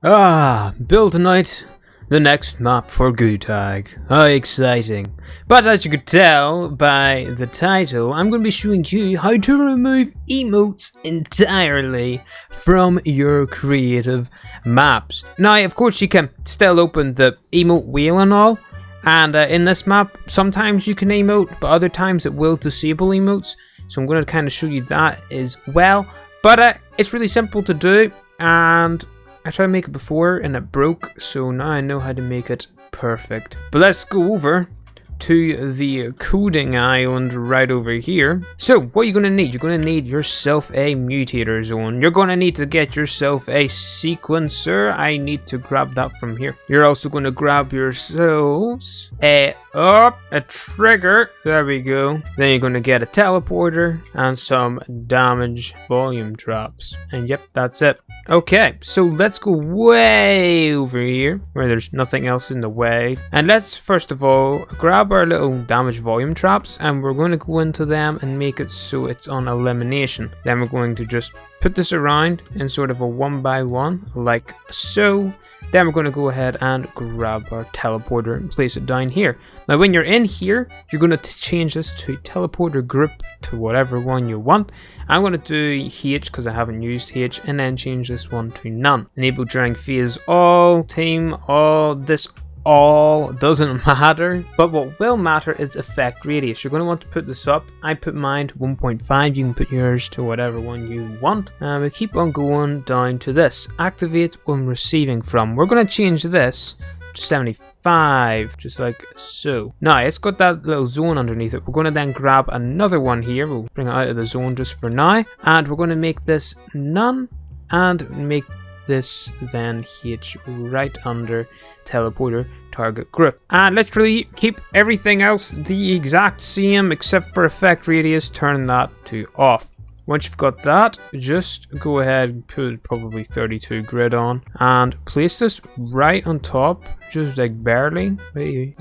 Build tonight. The next map for Gutag. How exciting. But as you could tell by the title, I'm going to be showing you how to remove emotes entirely from your creative maps. Now, of course, you can still open the emote wheel and all. And in this map, sometimes you can emote, but other times it will disable emotes. So I'm going to kind of show you that as well. But it's really simple to do, and I tried to make it before and it broke, so now I know how to make it perfect. But let's go over to the coding island right over here. So what you're going to need, you're going to need yourself a mutator zone. You're going to need to get yourself a sequencer. I need to grab that from here. You're also going to grab yourselves a trigger. There we go. Then you're going to get a teleporter and some damage volume drops. And yep, that's it. Okay, so let's go way over here where there's nothing else in the way, and let's first of all grab our little damage volume traps, and we're going to go into them and make it so it's on elimination. Then we're going to just put this around in sort of a 1x1 like so. Then we're going to go ahead and grab our teleporter and place it down here. Now when you're in here, you're going to change this to teleporter group to whatever one you want. I'm going to do H because I haven't used H, and then change this one to none. Enable during phase all, team, all, this all doesn't matter, but what will matter is effect radius. You're going to want to put this up. I put mine to 1.5. You can put yours to whatever one you want. We keep on going down to this. Activate when receiving from. We're going to change this to 75, just like so. Now it's got that little zone underneath it. We're going to then grab another one here. We'll bring it out of the zone just for now, and we're going to make this none and make this then H right under teleporter target group, and literally keep everything else the exact same except for effect radius. Turn that to off. Once you've got that, just go ahead and put probably 32 grid on and place this right on top, just like barely,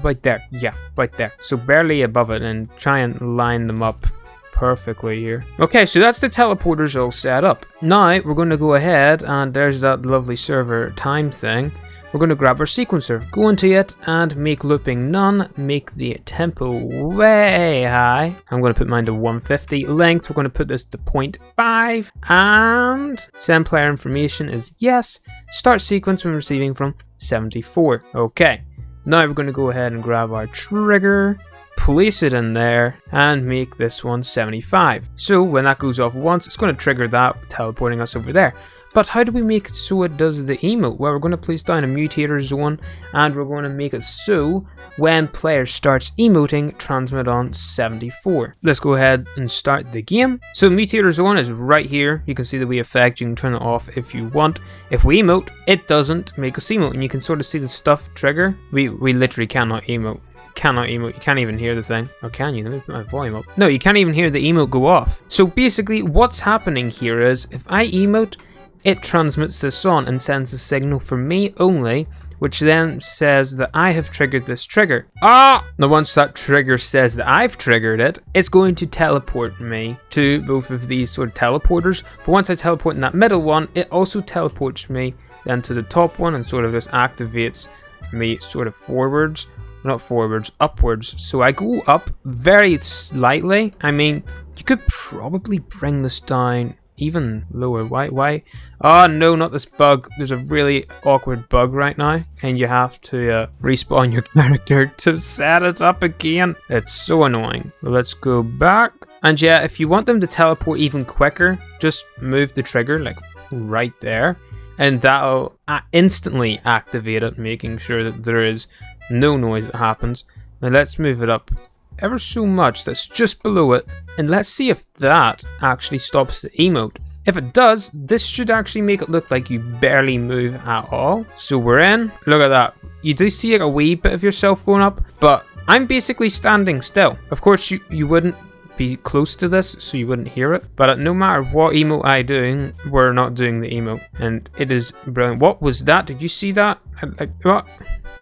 right there, yeah, right there, so barely above it, and try and line them up perfectly here. Okay, so that's the teleporters all set up. Now we're going to go ahead, and there's that lovely server time thing. We're going to grab our sequencer, go into it and make looping none, make the tempo way high. I'm going to put mine to 150. Length, we're going to put this to 0.5, and send player information is yes. Start sequence when receiving from 74. Okay, now we're going to go ahead and grab our trigger, place it in there, and make this one 75. So when that goes off once, it's going to trigger that, teleporting us over there. But how do we make it so it does the emote? Well, we're going to place down a mutator zone, and we're going to make it so when player starts emoting, transmit on 74. Let's go ahead and start the game. So mutator zone is right here. You can see the wee effect. You can turn it off if you want. If we emote, it doesn't make us emote, and you can sort of see the stuff trigger. We literally cannot emote. Cannot emote. You can't even hear the thing. Oh, can you? Let me put my volume up. No, you can't even hear the emote go off. So basically what's happening here is if I emote, it transmits this on and sends a signal for me only, which then says that I have triggered this trigger. Now once that trigger says that I've triggered it, it's going to teleport me to both of these sort of teleporters. But once I teleport in that middle one, it also teleports me then to the top one, and sort of just activates me sort of forwards. Not forwards, upwards. So I go up very slightly. I mean, you could probably bring this down even lower. Why? Oh no, not this bug. There's a really awkward bug right now, and you have to respawn your character to set it up again. It's so annoying. Well, let's go back. And yeah, if you want them to teleport even quicker, just move the trigger like right there, and that'll instantly activate it, making sure that there is no noise that happens. Now let's move it up ever so much, that's just below it, and let's see if that actually stops the emote. If it does, this should actually make it look like you barely move at all. So we're in. Look at that. You do see like a wee bit of yourself going up, but I'm basically standing still. Of course you wouldn't be close to this, so you wouldn't hear it, but no matter what emote I do, we're not doing the emote, and it is brilliant. What was that? Did you see that? Like what?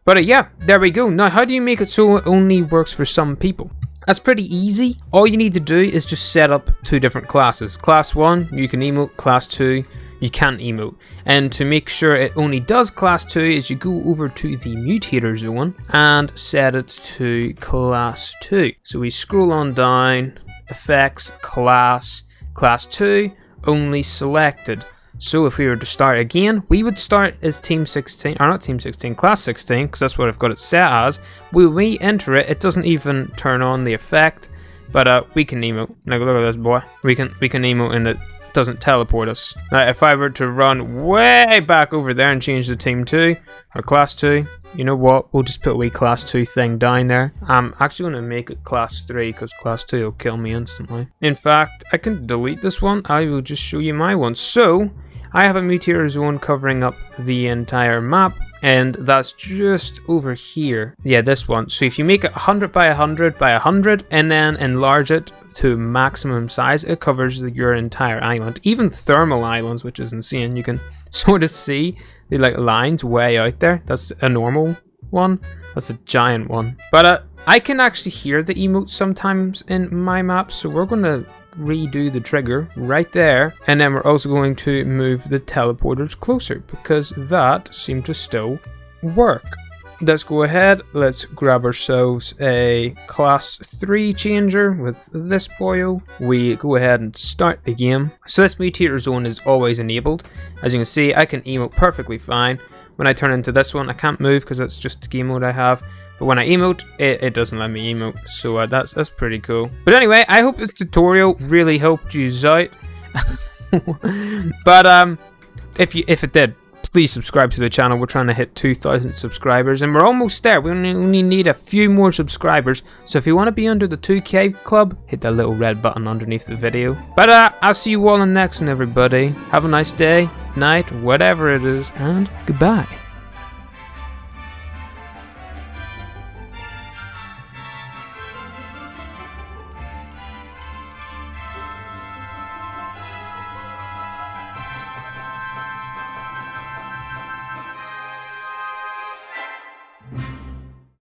But yeah, there we go. Now, how do you make it so it only works for some people? That's pretty easy. All you need to do is just set up two different classes. Class 1, you can emote. Class 2, you can't emote. And to make sure it only does class 2 is you go over to the mutator zone and set it to class 2. So we scroll on down, effects, class 2, only selected. So if we were to start again, we would start as Team 16, or not Team 16, Class 16, because that's what I've got it set as. When we enter it, it doesn't even turn on the effect, but we can emote. Now look at this boy. We can emote and it doesn't teleport us. Now if I were to run way back over there and change the Team 2, or Class 2, you know what, we'll just put a wee Class 2 thing down there. I'm actually going to make it Class 3 because Class 2 will kill me instantly. In fact, I can delete this one. I will just show you my one. So I have a mutator zone covering up the entire map, and that's just over here. Yeah, this one. So if you make it 100 by 100 by 100 and then enlarge it to maximum size, it covers your entire island, even thermal islands, which is insane. You can sort of see the like lines way out there. That's a normal one. That's a giant one. But I can actually hear the emotes sometimes in my map, so we're gonna redo the trigger right there, and then we're also going to move the teleporters closer because that seemed to still work. Let's go ahead, let's grab ourselves a class 3 changer with this boyo. We go ahead and start the game. So this mutator zone is always enabled. As you can see, I can emote perfectly fine. When I turn into this one, I can't move because that's just the game mode I have. But when I emote, it doesn't let me emote, so that's pretty cool. But anyway, I hope this tutorial really helped you out. But if it did, please subscribe to the channel. We're trying to hit 2,000 subscribers, and we're almost there. We only need a few more subscribers. So if you want to be under the 2K club, hit that little red button underneath the video. But I'll see you all in the next one, everybody. Have a nice day, night, whatever it is, and goodbye.